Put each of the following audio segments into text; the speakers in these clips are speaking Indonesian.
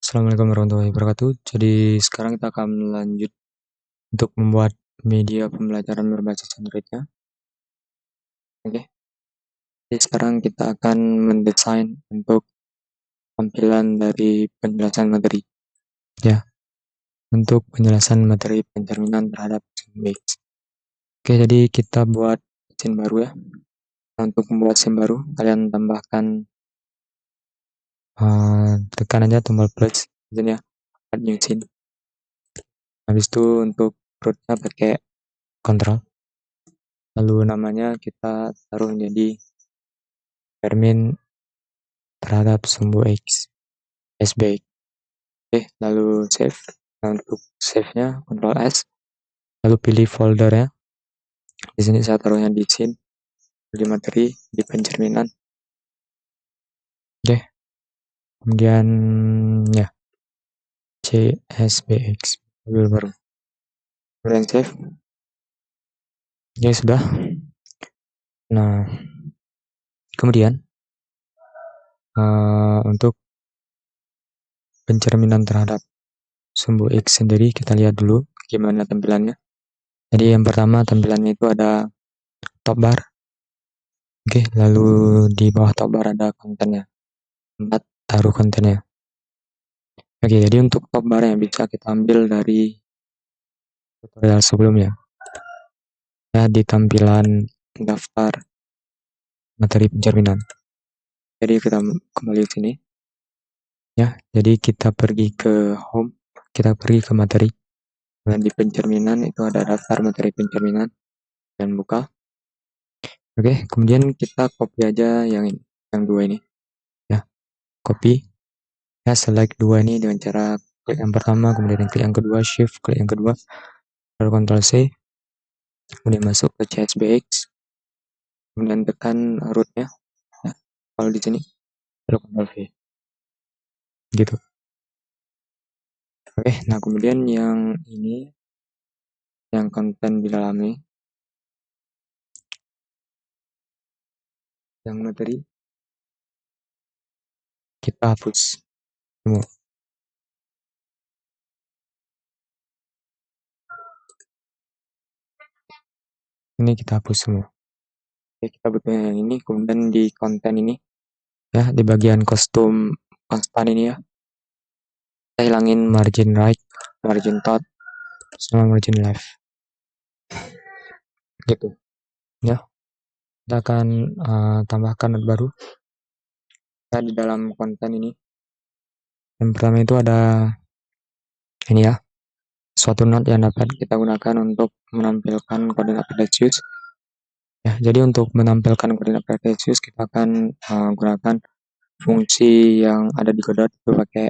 Assalamualaikum warahmatullahi wabarakatuh. Jadi sekarang kita akan lanjut untuk membuat media pembelajaran berbasis Android-nya. Oke. Jadi sekarang kita akan mendesain untuk tampilan dari penjelasan materi. Ya, untuk penjelasan materi pencerminan terhadap base. Oke, jadi kita buat scene baru ya. Nah, untuk membuat scene baru, kalian tambahkan tekan aja tombol plus ya, add new scene. Habis itu untuk rootnya pakai control. Lalu namanya kita taruh jadi cermin terhadap sumbu X SBX. Oke, lalu save. Nah, untuk save-nya Ctrl S, lalu pilih foldernya. Di sini saya taruhnya di scene, di materi, di pencerminan. Oke, kemudian ya CSBX file baru. Kemudian save. Oke, sudah. Nah, kemudian untuk pencerminan terhadap sumbu X sendiri kita lihat dulu gimana tampilannya. Jadi yang pertama tampilannya itu ada top bar. Oke, lalu di bawah top bar ada kontennya. Tempat taruh kontennya. Oke, jadi untuk top bar yang bisa kita ambil dari tutorial sebelumnya. Ya, di tampilan daftar materi pencerminan. Jadi kita kembali ke sini. Ya, jadi kita pergi ke home, kita pergi ke materi. Dan di pencerminan itu ada daftar materi pencerminan dan buka. Oke, kemudian kita copy aja yang ini, yang dua ini. Ya, copy. Ya, select dua ini dengan cara klik yang pertama, kemudian klik yang kedua, shift, klik yang kedua, lalu Ctrl C, kemudian masuk ke CSBX, kemudian tekan rootnya. Ya, kalau di sini, lalu Ctrl V. Gitu. Oke, nah kemudian yang ini, yang konten di dalamnya, yang materi, kita hapus semua. Ini kita hapus semua. Oke, kita butuhnya yang ini, kemudian di konten ini, ya di bagian kostum konstan ini ya, kita hilangin margin right, margin top, sama margin left. Gitu. Ya, kita akan tambahkan note baru. Ya, di dalam konten ini. Yang pertama itu ada ini ya, suatu note yang dapat kita gunakan untuk menampilkan koordinat kartesius. Ya, jadi untuk menampilkan koordinat kartesius kita akan gunakan fungsi yang ada di Godot itu pakai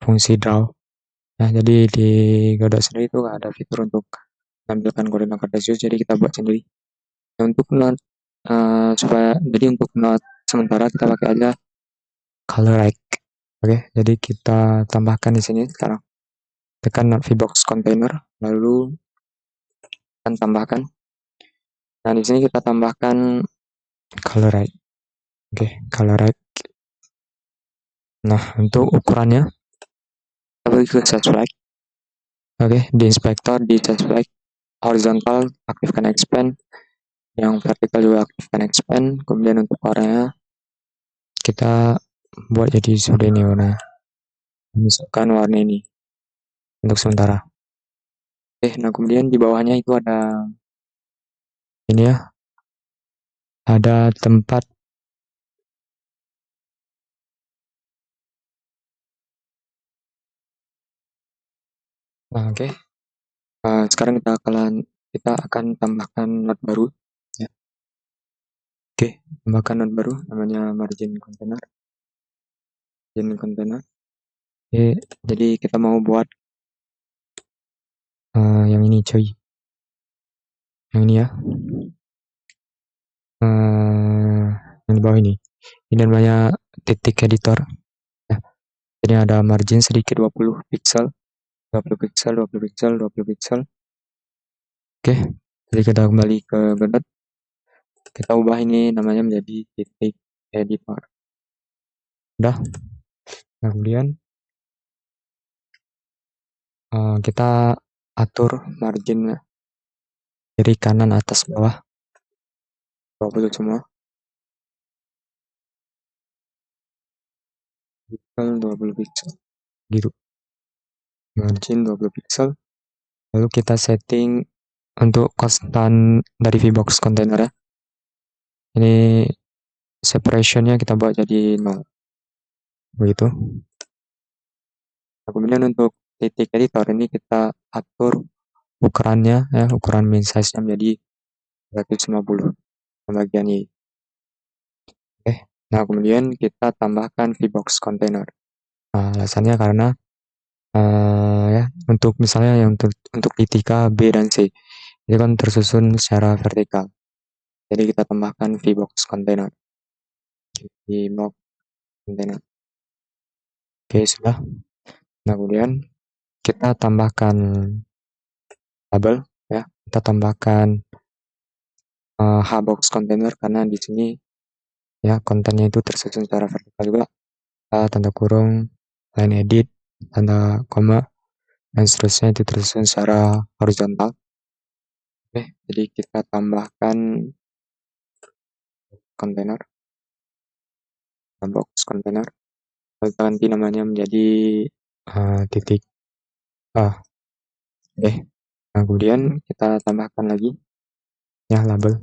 fungsi draw. Ya, jadi di Godot sendiri itu ada fitur untuk menampilkan koordinat kartesius, jadi kita buat sendiri. Ya, untuk note jadi untuk note sementara kita pakai aja color right. Oke, jadi kita tambahkan di sini sekarang. Tekan not VBox container, lalu akan tambahkan. Nah, di sini kita tambahkan color right. Oke, color right. Nah, untuk ukurannya kita pergi ke select. Oke, di inspektor di select horizontal aktifkan expand, yang vertikal juga aktifkan expand. Kemudian untuk warnanya kita buat jadi sudah ini warnanya. Misalkan warna ini untuk sementara. Oke, nah kemudian di bawahnya itu ada ini ya, ada tempat nah, oke. Sekarang kita akan tambahkan note baru ya. Oke, tambahkan note baru namanya margin container. Oke, jadi kita mau buat yang ini coy, yang ini ya, yang di bawah ini namanya titik editor ya. Jadi ada margin sedikit 20 pixel, 20 pixel, 20 pixel, 20 pixel. Oke, jadi kita kembali ke Godot, kita ubah ini namanya menjadi titik editor. Udah. Nah, kemudian kita atur margin kiri kanan atas bawah 20 semua, pixel 20 pixel gitu, margin 20 pixel. Lalu kita setting untuk konstan dari VBox container ya. Ini separationnya kita buat jadi 0 begitu. Nah, kemudian untuk titik editor ini kita atur ukurannya ya, ukuran main size nya menjadi 250 bagian ini. Oke, nah kemudian kita tambahkan VBox container. Nah, alasannya karena ya untuk misalnya yang untuk titik A, B dan C itu kan tersusun secara vertikal. Jadi kita tambahkan VBox container. VBox container. Oke, sudah. Nah, kemudian kita tambahkan label ya. Kita tambahkan hbox container karena di sini ya kontennya itu tersusun secara vertikal juga. Tanda kurung, line edit, tanda koma, dan seterusnya itu tersusun secara horizontal. Oke, jadi kita tambahkan container, box container. Kita ganti namanya menjadi titik A. Oke, nah kemudian kita tambahkan lagi ya label.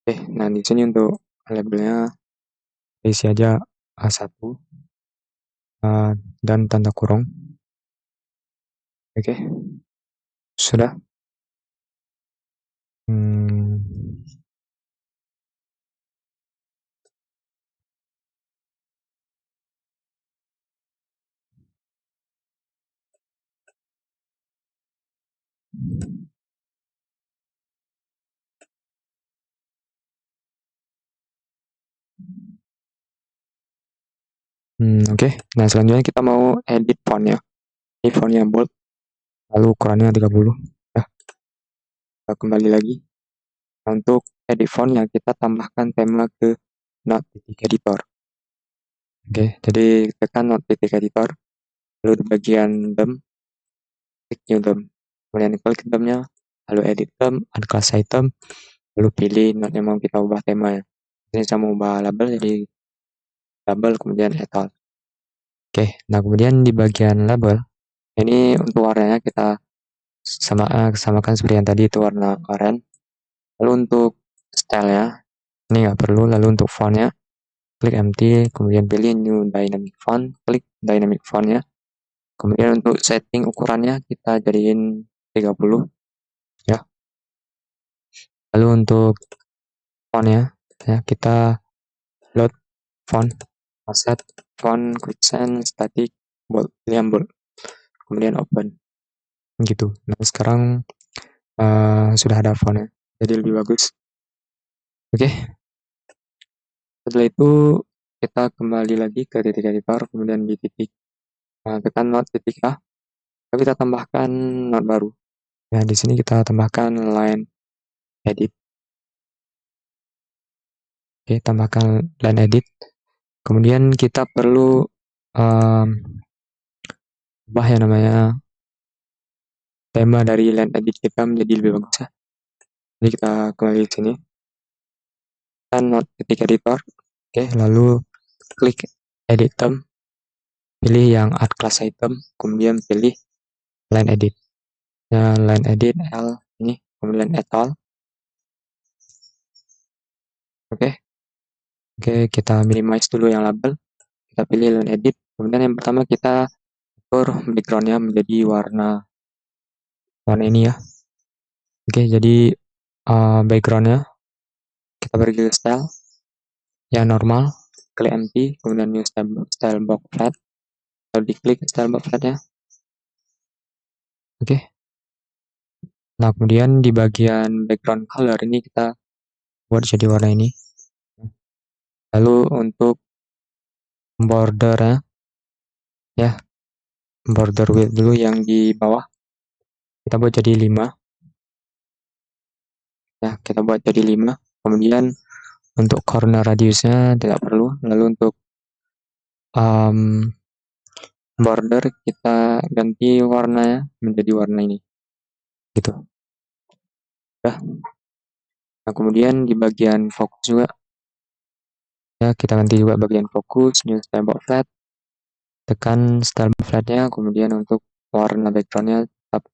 Oke, nah di sini untuk labelnya isi aja A1 dan tanda kurung. Oke, sudah. Oke. Nah selanjutnya kita mau edit font ya. Ini fontnya bold, lalu ukurannya 30 ya. Kita kembali lagi. Nah, untuk edit font ya kita tambahkan tema ke Note Editor. Oke, jadi tekan Note Editor, lalu di bagian theme, klik new theme. Kemudian klik theme-nya, lalu edit theme, add class item, lalu pilih note yang mau kita ubah tema ya. Ini saya mau ubah label jadi label kemudian etal. Oke, nah kemudian di bagian label ini untuk warnanya kita samakan seperti yang tadi itu warna oranye. Lalu untuk style ya ini nggak perlu. Lalu untuk fontnya klik empty, kemudian pilih new dynamic font, klik dynamic font ya. Kemudian untuk setting ukurannya kita jadiin 30 ya. Lalu untuk fontnya ya kita load font, offset, font, quicksand, static, bold, pilih bold, kemudian open gitu. Nah sekarang sudah ada fontnya jadi lebih bagus. Oke, setelah itu kita kembali lagi ke titik editor, kemudian di titik tekan not titik A, lalu kita tambahkan not baru ya. Di sini kita tambahkan line edit. Oke, tambahkan line edit. Kemudian kita perlu ubah yang namanya tema dari line edit kita menjadi lebih bagus ya. Jadi kita kembali ke sini, tekan not titik editor. Oke, lalu klik edit theme, pilih yang add class item, kemudian pilih line edit ya, line edit L ini, kemudian etal. Oke, kita minimize dulu yang label, kita pilih line edit. Kemudian yang pertama kita atur backgroundnya menjadi warna ini ya. Oke, jadi backgroundnya kita pergi ke style yang normal, klik empty, kemudian new style box flat, lalu diklik style box flatnya. Oke, nah kemudian di bagian background color ini kita buat jadi warna ini. Lalu untuk border ya, border width dulu yang di bawah kita buat jadi 5 ya, kita buat jadi 5. Kemudian untuk corner radiusnya tidak perlu. Lalu untuk border kita ganti warnanya menjadi warna ini, gitu. Udah. Nah, kemudian di bagian fokus juga, ya kita ganti juga bagian fokus, new style box flat, tekan style box flatnya, kemudian untuk warna backgroundnya tetap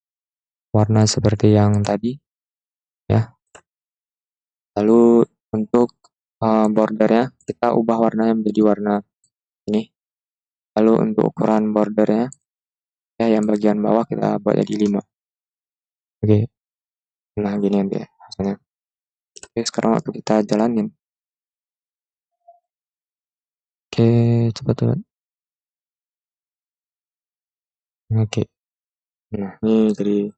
warna seperti yang tadi, ya. Lalu untuk bordernya kita ubah warnanya menjadi warna ini. Lalu untuk ukuran bordernya, ya yang bagian bawah kita buat jadi 5. Oke, nah gini nanti ya hasilnya. Oke, sekarang waktu kita jalanin. Oke, cepat-cepat. Oke, nah ini jadi.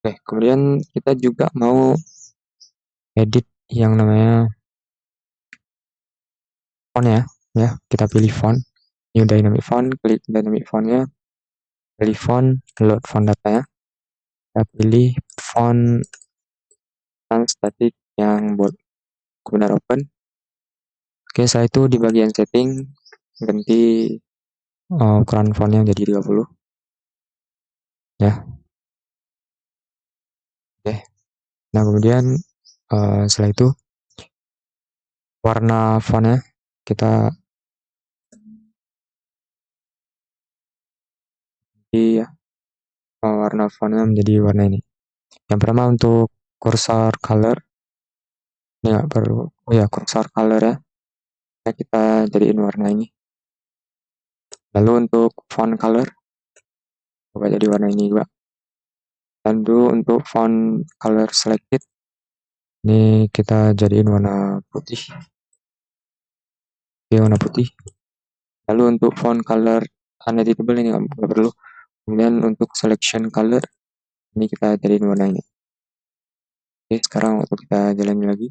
Oke, kemudian kita juga mau edit yang namanya font ya kita pilih font, new dynamic font, klik dynamic fontnya, pilih font, load font datanya, kita pilih font static yang bold, kemudian open. Oke, setelah itu di bagian setting ganti ukuran fontnya jadi 30 ya. Oke, nah kemudian setelah itu warna fontnya kita ya warna fontnya menjadi warna ini. Yang pertama untuk cursor color ini nggak perlu, oh ya cursor color ya, nah, kita jadiin warna ini. Lalu untuk font color coba jadi warna ini juga. Lalu untuk font color selected ini kita jadiin warna putih. Oke, warna putih. Lalu untuk font color uneditable ini nggak perlu. Kemudian untuk selection color ini kita jadiin warna ini. Oke, sekarang waktu kita jalanin lagi.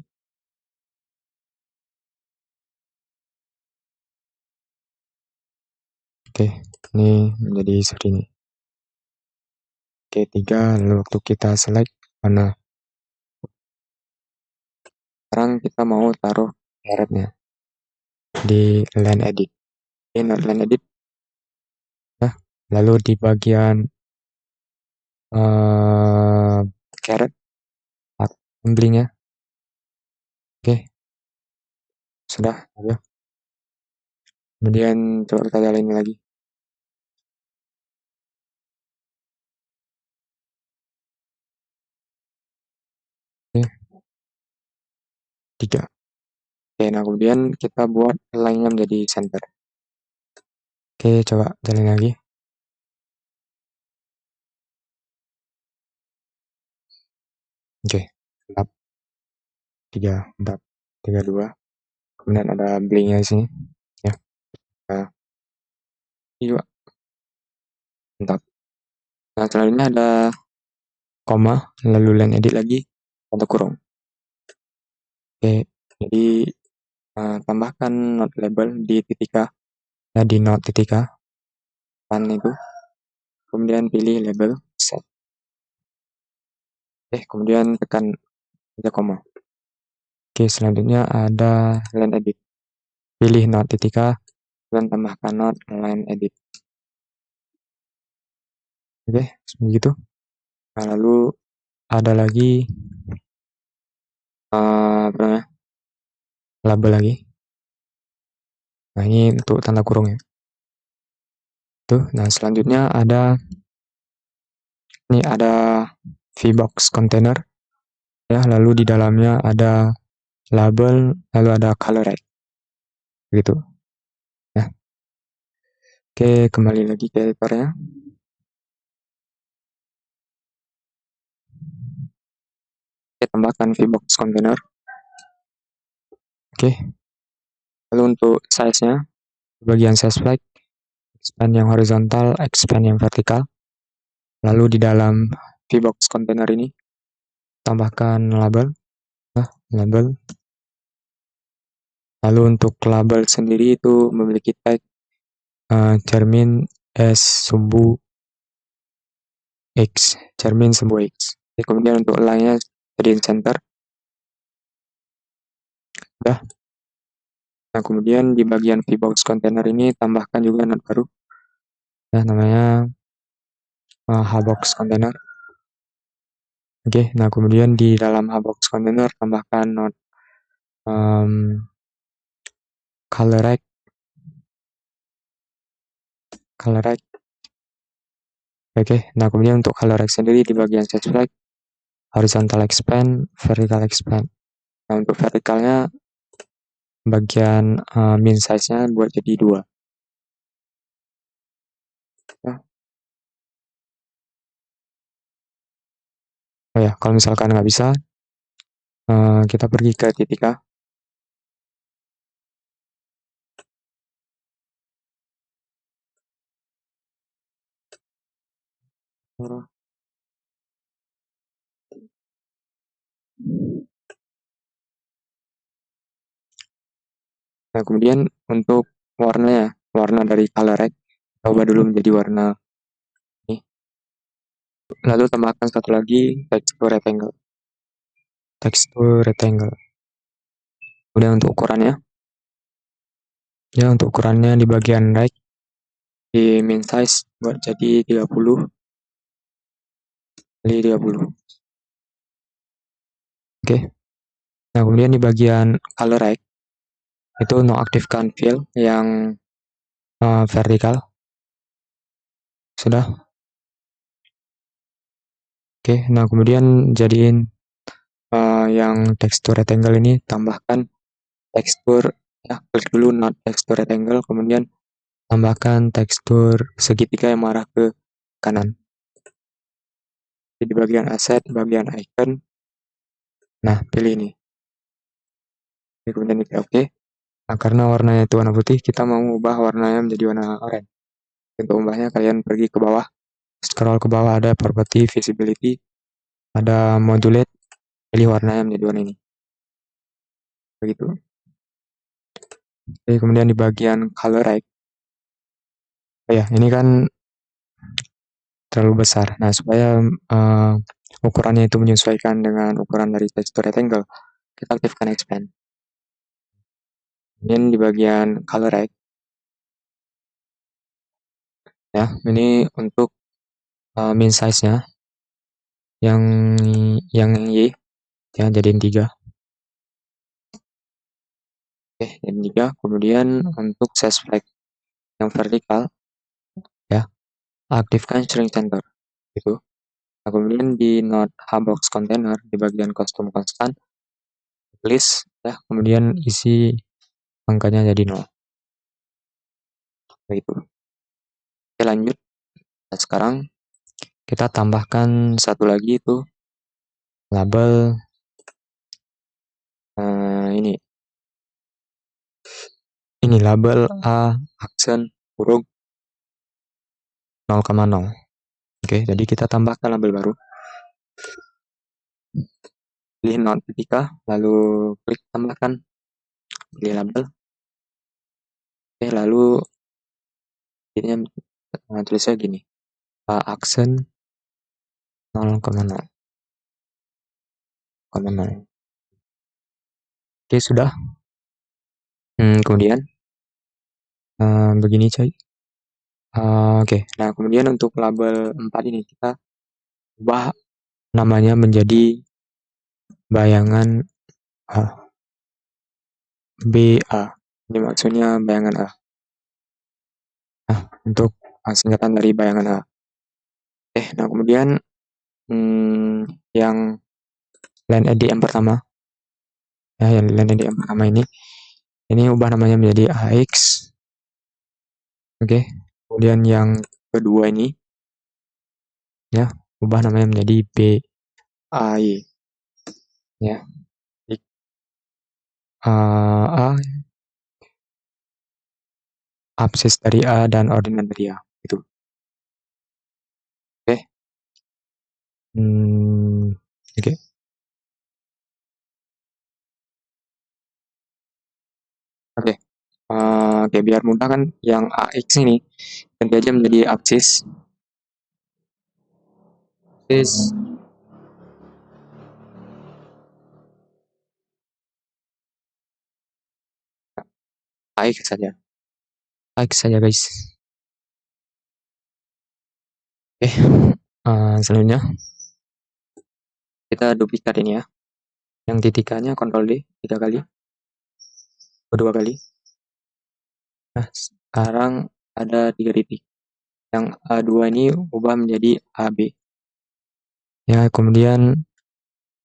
Oke, ini menjadi seperti ini. Oke, 3, lalu waktu kita select warna. Sekarang kita mau taruh caretnya di line edit. Oke, line edit. Nah, lalu di bagian caret anglingnya. Oke, sudah ya. Kemudian coba kita jalanin lagi. Oke, 3. Oke, nah kemudian kita buat line-nya menjadi center. Oke, coba jalanin lagi. Oke, 4, 3, 4, 3, 2. Kemudian ada blinknya di sini. Ya. Nah, ini juga. Mantap. Nah, selanjutnya ada koma, lalu line edit lagi, tanda kurung. Oke, jadi tambahkan not label di titik A, ya di not titik A, pan itu. Kemudian pilih label, set. Oke, kemudian tekan aja koma. Oke, selanjutnya ada line edit. Pilih not titik A, dan tambahkan not line edit. Oke, begitu. Nah, lalu ada lagi apa namanya? Label lagi. Nah, ini untuk tanda kurung ya. Tuh, nah selanjutnya ada VBox container ya, lalu di dalamnya ada label, lalu ada color right. Gitu. Ya. Oke, kembali lagi ke editornya. Oke, tambahkan VBox container. Oke. Lalu untuk size-nya, bagian size flag, expand yang horizontal, expand yang vertikal. Lalu di dalam VBox container ini tambahkan label. Nah, label. Lalu untuk label sendiri itu memiliki tag cermin S sumbu X, cermin sumbu X. Oke, kemudian untuk line-nya jadiin center. Udah. Nah, kemudian di bagian VBox container ini tambahkan juga node baru, ya namanya Hbox container. Oke, nah kemudian di dalam Hbox container tambahkan node color rect. Oke, nah kemudian untuk color rect sendiri di bagian set flag, horizontal expand, vertical expand. Nah, untuk vertikalnya bagian min size-nya buat jadi 2. Ya. Oh ya, kalau misalkan nggak bisa, kita pergi ke titik A. Nah, kemudian untuk warnanya, warna dari color rect, coba dulu menjadi warna ini. Lalu tambahkan satu lagi tekstur rectangle. Kemudian untuk ukurannya, ya untuk ukurannya di bagian right, di min size buat jadi 30 kali 30. Oke. Nah, kemudian di bagian color rect, itu nonaktifkan fill yang vertikal. Sudah. Oke, nah kemudian jadiin yang tekstur rectangle ini tambahkan tekstur, ya klik dulu not tekstur rectangle, kemudian tambahkan tekstur segitiga yang mengarah ke kanan. Jadi di bagian asset, bagian icon, nah pilih ini. Kemudian kita oke. Nah, karena warnanya itu warna putih, kita mau ubah warnanya menjadi warna oranye. Untuk ubahnya kalian pergi ke bawah, scroll ke bawah, ada property, visibility, ada modulate, pilih warnanya menjadi warna ini. Begitu. Oke, kemudian di bagian color rect, oh ya ini kan terlalu besar. Nah, supaya ukurannya itu menyesuaikan dengan ukuran dari tekstur rectangle, kita aktifkan expand. Kemudian di bagian color rect, ya ini untuk min size-nya yang Y, ya jadiin 3. Oke, jadi 3. Kemudian untuk size flag yang vertikal, ya aktifkan shrink center gitu. Nah, kemudian di node Hbox container di bagian custom constant, list, ya kemudian isi angkanya jadi 0. Begitu. Oke, lanjut. Nah, sekarang kita tambahkan satu lagi itu label ini label A aksen huruf 0,0. Oke, jadi kita tambahkan label baru. Pilih not ketika, lalu klik tambahkan, pilih label. Oke, lalu ini tulisnya gini, A aksen 0,0. Oke, sudah. Kemudian begini coy. Oke, nah kemudian untuk label 4 ini kita ubah namanya menjadi bayangan BA. Ini maksudnya bayangan A. Nah, untuk singkatan dari bayangan A. Nah kemudian yang line edit yang pertama, ya yang line edit yang pertama ini ubah namanya menjadi AX. Oke, kemudian yang kedua ini, ya ubah namanya menjadi BAY. Ya, A absis dari A dan ordinat dari A itu. Oke. Oke. Oke. Oke, biar mudah kan yang AX ini ganti aja menjadi absis. Absis AX saja. AX saja guys. Oke, selanjutnya kita duplikat ini ya. Yang titikannya Ctrl D 3 kali, 2 kali. Nah, sekarang ada 3 titik. Yang A2 ini ubah menjadi AB. Ya, kemudian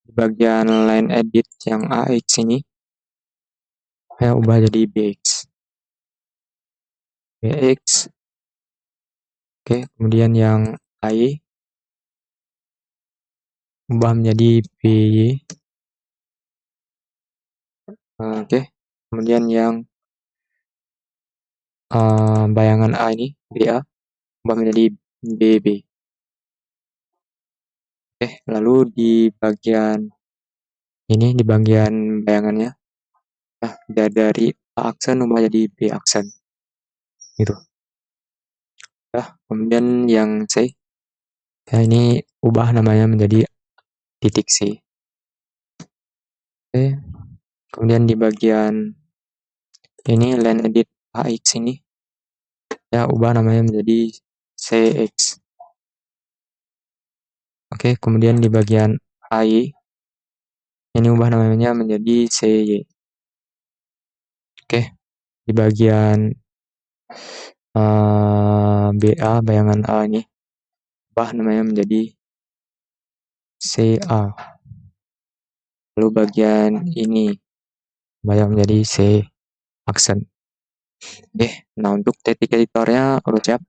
di bagian line edit yang AX ini saya ubah jadi BX. BX. Oke, kemudian yang AY ubah menjadi PY. Oke, kemudian yang bayangan A ini BA ubah menjadi BB. Oke, lalu di bagian ini, di bagian bayangannya, nah dari A aksen ubah jadi B aksen gitu. Nah, kemudian yang C ya, ini ubah namanya menjadi titik C. Oke, kemudian di bagian ini line edit AX ini ya ubah namanya menjadi CX. Oke, kemudian di bagian AY ini ubah namanya menjadi CY. Oke, di bagian BA, bayangan A ini ubah namanya menjadi CA. Lalu bagian ini ubah menjadi C aksen. Oke, nah untuk titik editornya udah siap.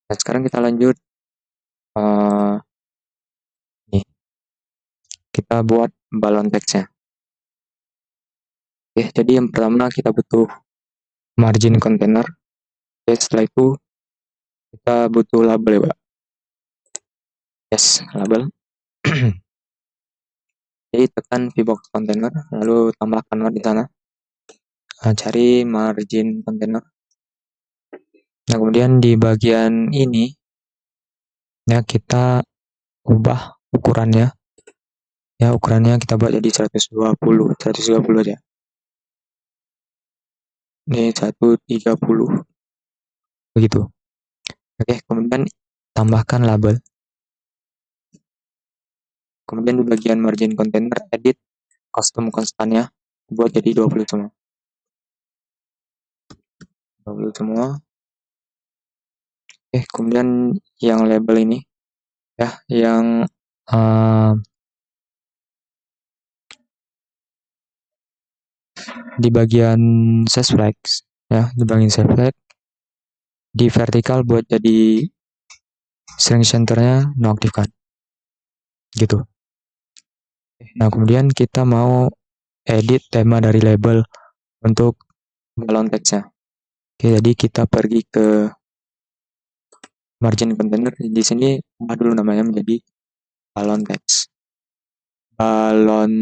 Nah, sekarang kita lanjut nih, kita buat balon teksnya. Oke, jadi yang pertama kita butuh margin container. Oke, setelah itu kita butuh label ya, Pak. Yes, label. Jadi tekan VBox container, lalu tambahkan note di sana. Nah, cari margin container. Nah, kemudian di bagian ini ya kita ubah ukurannya. Ya, ukurannya kita buat jadi 120 aja. Ini 130. Begitu. Oke, kemudian tambahkan label. Kemudian di bagian margin container, edit custom constantnya, buat jadi 20 semua. 20 semua. Oke, kemudian yang label ini, ya, yang di bagian size flag, ya, di bagian size flag, di vertikal buat jadi string centernya nonaktifkan. Gitu. Nah, kemudian kita mau edit tema dari label untuk balon teksnya. Oke, jadi kita pergi ke margin container. Di sini ubah dulu namanya menjadi balon teks. Balon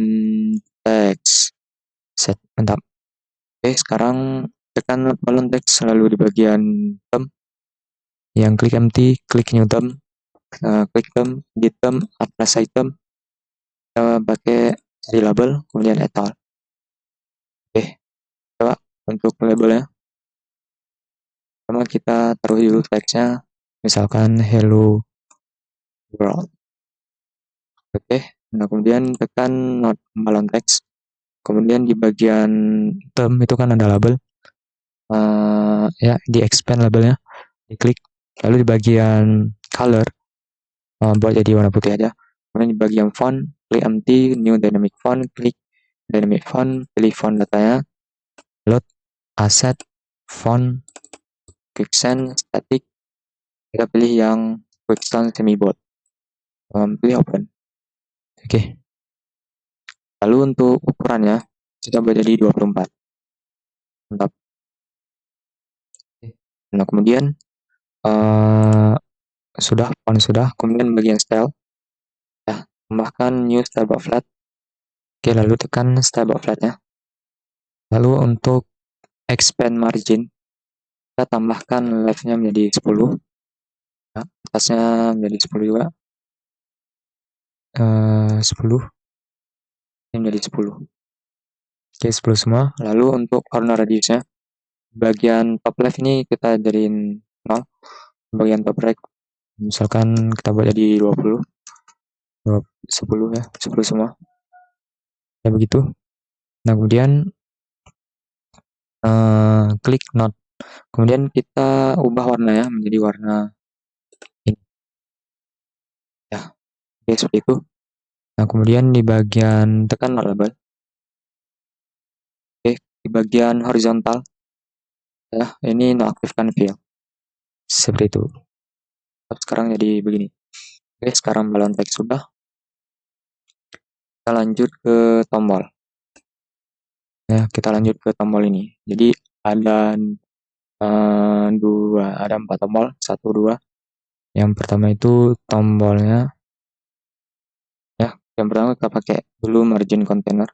teks. Set, mantap. Oke, sekarang tekan balon teks lalu di bagian term. Yang klik empty, klik new term. Klik term, di term, address item. Kita pakai cari label, kemudian etal. Oke, coba untuk labelnya. Pertama kita taruh dulu teksnya, misalkan hello world. Oke, nah kemudian tekan not balon teks. Kemudian di bagian term itu kan ada label. Ya, di expand labelnya, diklik. Lalu di bagian color, buat jadi warna putih aja. Kemudian di bagian font, klik empty, new dynamic font, klik dynamic font, pilih font datanya, load, asset, font, quicksand, static. Kita pilih yang quicksand semi bold. Pilih open. Oke. Lalu untuk ukurannya kita buat jadi 24. Mantap. Nah, kemudian sudah, kemudian bagian style. Ya, tambahkan new style bar flat. Oke, lalu tekan style bar flatnya. Lalu untuk expand margin, kita tambahkan left-nya menjadi 10. Ya, atasnya menjadi 10 juga. 10. Ini menjadi 10. Oke, 10 semua. Lalu untuk corner radiusnya, bagian top left ini kita jadiin 0, bagian top right misalkan kita buat jadi 20, 10 ya, 10 semua ya begitu. Nah kemudian klik not, kemudian kita ubah warna ya menjadi warna ini ya, oke seperti itu. Nah kemudian di bagian tekan not label, oke di bagian horizontal ya ini nonaktifkan fill seperti itu. Sekarang jadi begini. Oke sekarang balon teks sudah, kita lanjut ke tombol ya, kita lanjut ke tombol ini. Jadi ada ada 4 tombol, 1, 2. Yang pertama itu tombolnya ya, yang pertama kita pakai dulu margin container.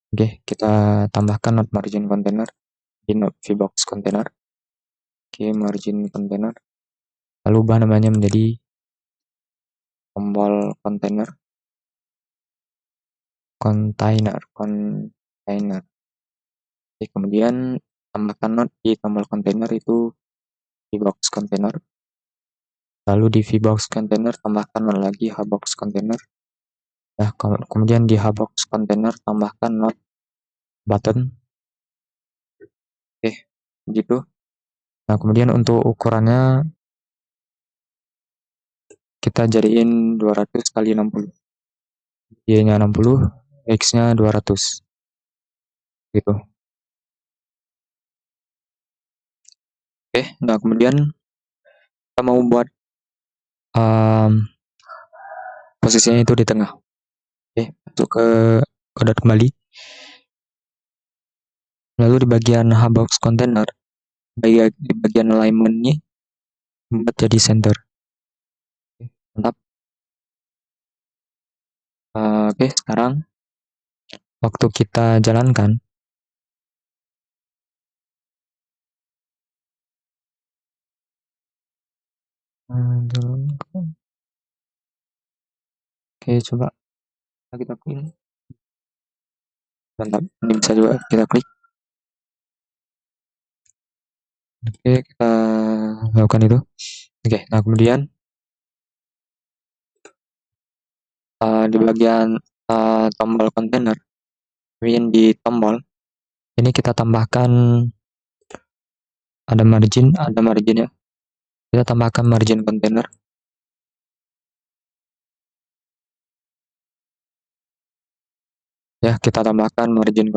Oke, kita tambahkan not margin container di not vbox container. Oke, margin container. Lalu ubah namanya menjadi tombol container. Oke, kemudian tambahkan not di tombol container itu vbox container. Lalu di vbox container tambahkan not lagi hbox container. Ya, kemudian di hbox container tambahkan not button. Oke, gitu. Nah, kemudian untuk ukurannya kita jadiin 200 kali 60. Y-nya 60, X-nya 200. Gitu. Oke, nah kemudian kita mau buat posisinya itu di tengah. Oke, masuk ke kode kembali. Lalu di bagian hbox container, di bagian alignment ini buat jadi center. Oke, mantap. Oke, sekarang waktu kita jalankan, oke coba kita klik. Mantap, ini bisa juga kita klik. Oke, kita lakukan itu. Oke, nah kemudian di bagian tombol container, di tombol ini kita tambahkan ada margin ya. Kita tambahkan margin container. Ya, kita tambahkan margin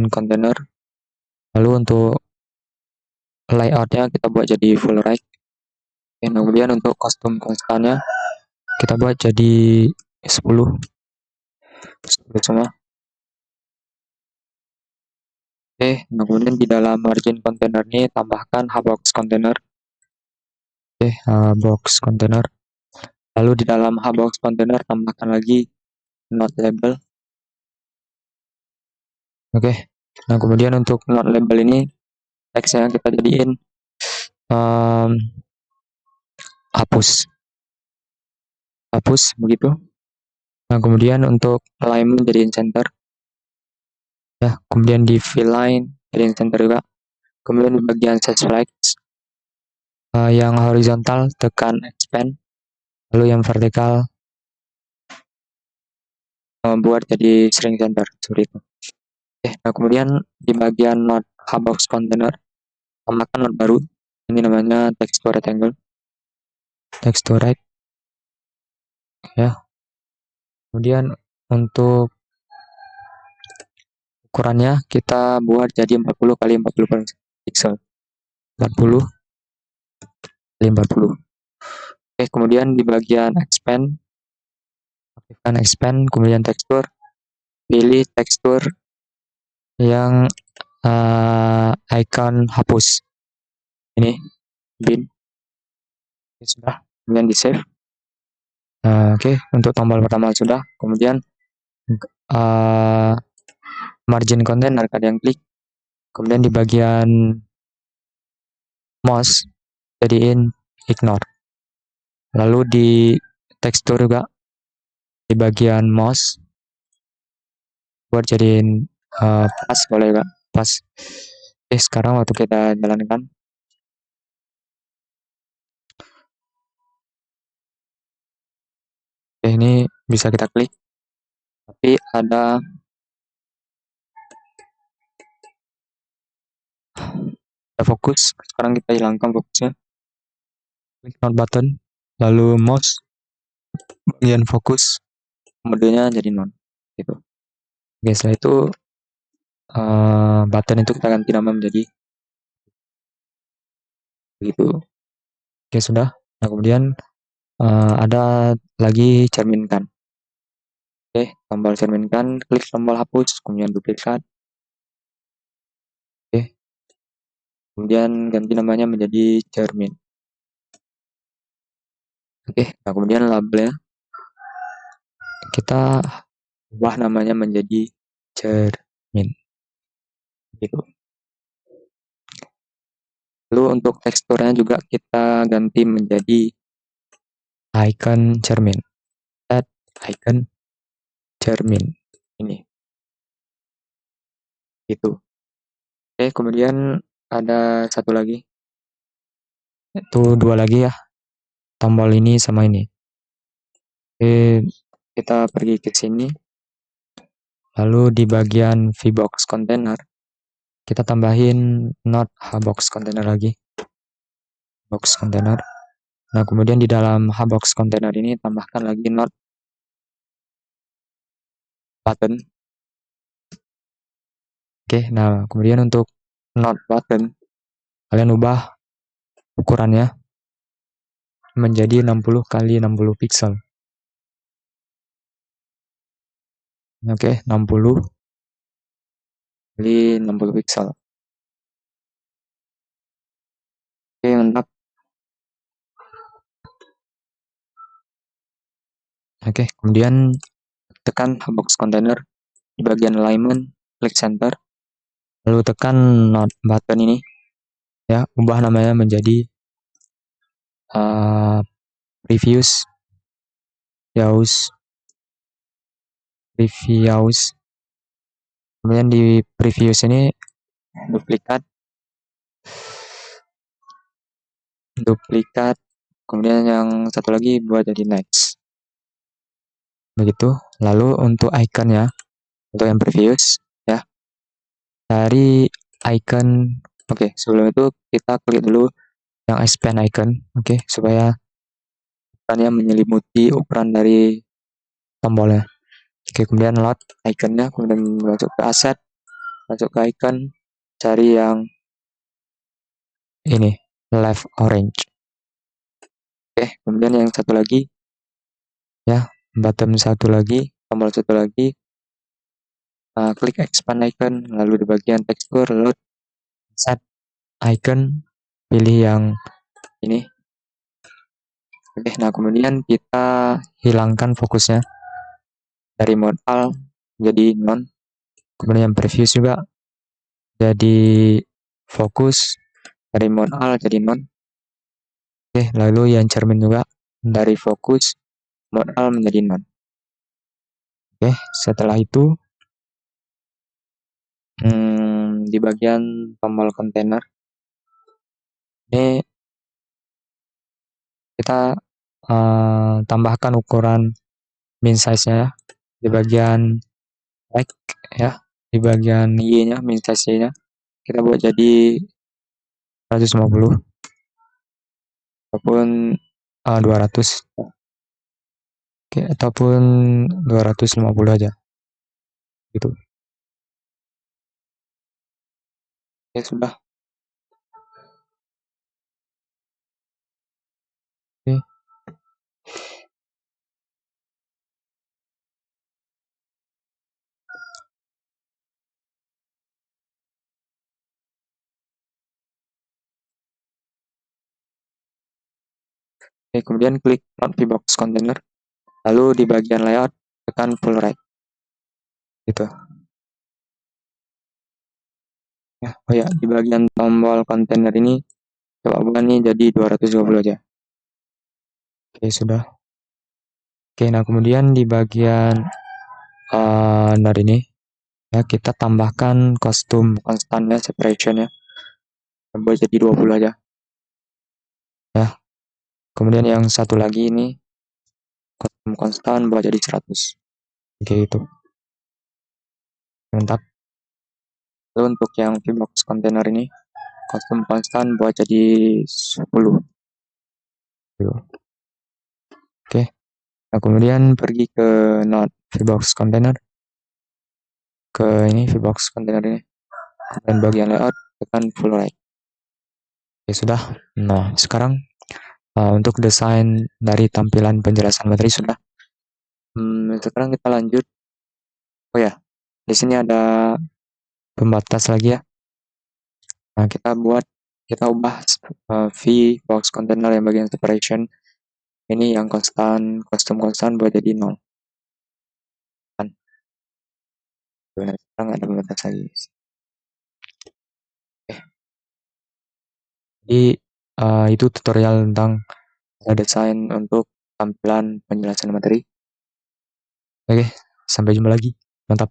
container. Lalu untuk layoutnya kita buat jadi full right. Kemudian untuk custom constantnya kita buat jadi 10 semua. Oke, nah kemudian di dalam margin container ini tambahkan hbox container. Oke, hbox container. Lalu di dalam hbox container tambahkan lagi not label. Oke, nah kemudian untuk not label ini teksnya kita jadiin hapus begitu. Nah kemudian untuk alignment jadiin center ya, kemudian di fill line jadiin center juga. Kemudian di bagian size flex yang horizontal tekan expand, lalu yang vertikal buat jadi string center seperti itu. Oke, nah kemudian di bagian not hbox container tambahkan not baru, ini namanya text to rectangle, text to right ya. Kemudian untuk ukurannya kita buat jadi 40 kali 40 pixel, 40 kali 40. Oke, kemudian di bagian expand, aktifkan expand, kemudian tekstur, pilih tekstur yang icon hapus ini, bin. Oke, sudah, kemudian di save. Oke, untuk tombol pertama sudah, kemudian margin container kalian klik, kemudian di bagian mouse jadiin ignore, lalu di tekstur juga di bagian mouse buat jadiin pas boleh Kak, pas. Oke, sekarang waktu kita jalankan. Oke, ini bisa kita klik, tapi ada fokus. Sekarang kita hilangkan fokusnya. Klik not button, lalu mouse bagian fokus, modenya jadi non. Gitu. Oke, setelah itu button itu kita ganti nama menjadi begitu. Oke, sudah. Nah, kemudian ada lagi cerminkan. Oke, tombol cerminkan, klik tombol hapus, kemudian duplikat. Oke, kemudian ganti namanya menjadi cermin. Oke, nah kemudian labelnya kita ubah namanya menjadi cermin. Gitu. Lalu untuk teksturnya juga kita ganti menjadi icon cermin. Add icon cermin. Ini. Gitu. Oke, kemudian ada satu lagi. Itu dua lagi ya. Tombol ini sama ini. Oke, kita pergi ke sini. Lalu di bagian VBox container, kita tambahin not hbox container lagi. Box container. Nah, kemudian di dalam hbox container ini tambahkan lagi not button. Oke, nah kemudian untuk not button, kalian ubah ukurannya menjadi 60 kali 60 pixel. Oke, 60 kali 60 pixel. Oke, mantap. Oke, kemudian tekan hbox container di bagian alignment, klik center, lalu tekan not button ini, ya, ubah namanya menjadi previous kemudian di previous ini duplikat, kemudian yang satu lagi buat jadi next. Begitu. Lalu untuk iconnya, untuk yang previous ya, dari icon. Oke, sebelum itu kita klik dulu yang expand icon, oke, supaya ukurannya menyelimuti ukuran dari tombolnya. Oke, kemudian load iconnya, kemudian masuk ke aset, masuk ke icon, cari yang ini, left orange. Oke, kemudian yang satu lagi ya, button satu lagi, tombol satu lagi, klik expand icon, lalu di bagian tekstur load set icon, pilih yang ini. Oke, nah kemudian kita hilangkan fokusnya dari mode al jadi non, kemudian previous juga jadi fokus, dari mode al jadi non. Oke, lalu yang cermin juga dari fokus mode al menjadi non. Oke, setelah itu di bagian tombol kontainer ini kita tambahkan ukuran min size-nya ya, di bagian right ya, di bagian Y-nya, min size-nya kita buat jadi 150 ataupun 200. Oke, ataupun 250 aja gitu. Ya sudah. Oke. Oke, kemudian klik not VBox container, lalu di bagian layout tekan full right gitu ya. Oh ya, di bagian tombol kontainer ini coba ubah nih jadi 220 aja. Oke, sudah. Oke, nah kemudian di bagian dari ini Ya, kita tambahkan kostum konstannya, separationnya buat jadi 20 aja. Ya, kemudian yang satu lagi ini kostum konstan buat jadi 100. Oke, itu. Mantap. Lalu untuk yang VBox container ini kostum konstan buat jadi 10. Oke. Nah, kemudian pergi ke node VBox container, ke ini VBox container ini, dan bagian layout tekan full right. Oke, sudah. Nah, sekarang untuk desain dari tampilan penjelasan materi sudah. Sekarang kita lanjut. Oh ya, di sini ada pembatas lagi ya. Nah, kita ubah VBox container yang bagian separation ini yang konstan, kostum konstan buat jadi 0. Nah, sekarang ada pembatas lagi. Jadi itu tutorial tentang desain untuk tampilan penjelasan materi. Oke, sampai jumpa lagi. Mantap.